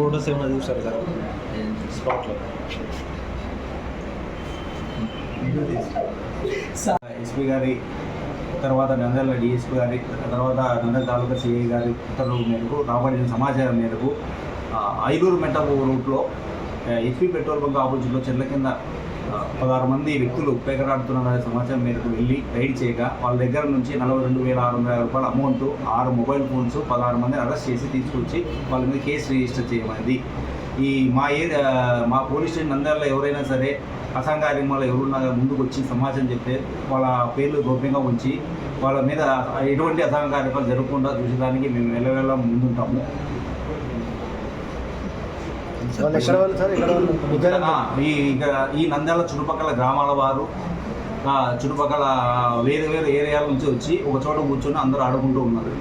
Photos ఏమైనా చూసారు sir స్పాట్లో? ఎస్పీ గారి తర్వాత నంద్యాల డిఎస్పీ గారి తర్వాత నంద్యాల తాలూకా సిఐ గారి ఉత్తర్వుల మేరకు రాబడిన సమాచారం మేరకు ఐలూరు మెంటల్ రూట్లో హెచ్పి పెట్రోల్ బంక్ ఆపోజిట్లో చెట్ల కింద 16 మంది వ్యక్తులు పేకరాడుతున్న సమాచారం మేరకు వెళ్ళి రైడ్ చేయగా వాళ్ళ దగ్గర నుంచి 42,650 రూపాయల అమౌంట్, 6 మొబైల్ ఫోన్స్, 16 మందిని అరెస్ట్ చేసి తీసుకొచ్చి వాళ్ళ మీద కేసు రిజిస్టర్ చేయమైంది. ఈ మా పోలీస్ స్టేషన్ నంద్యాలలో ఎవరైనా సరే అసాంఘికంగా ఎవరున్నా ముందుకు వచ్చి సమాచారం చెప్తే వాళ్ళ పేర్లు గోప్యంగా ఉంచి వాళ్ళ మీద ఎటువంటి అసాంఘిక కార్యక్రమాలు జరగకుండా చూసేదానికి మేము వెళ్ళవేళ ముందుంటాము. ఈ నంద్యాల చుట్టుపక్కల గ్రామాల వారు చుట్టుపక్కల వేరే ఏరియాల నుంచి వచ్చి ఒక చోట కూర్చొని అందరూ ఆడుకుంటూ ఉన్నారు.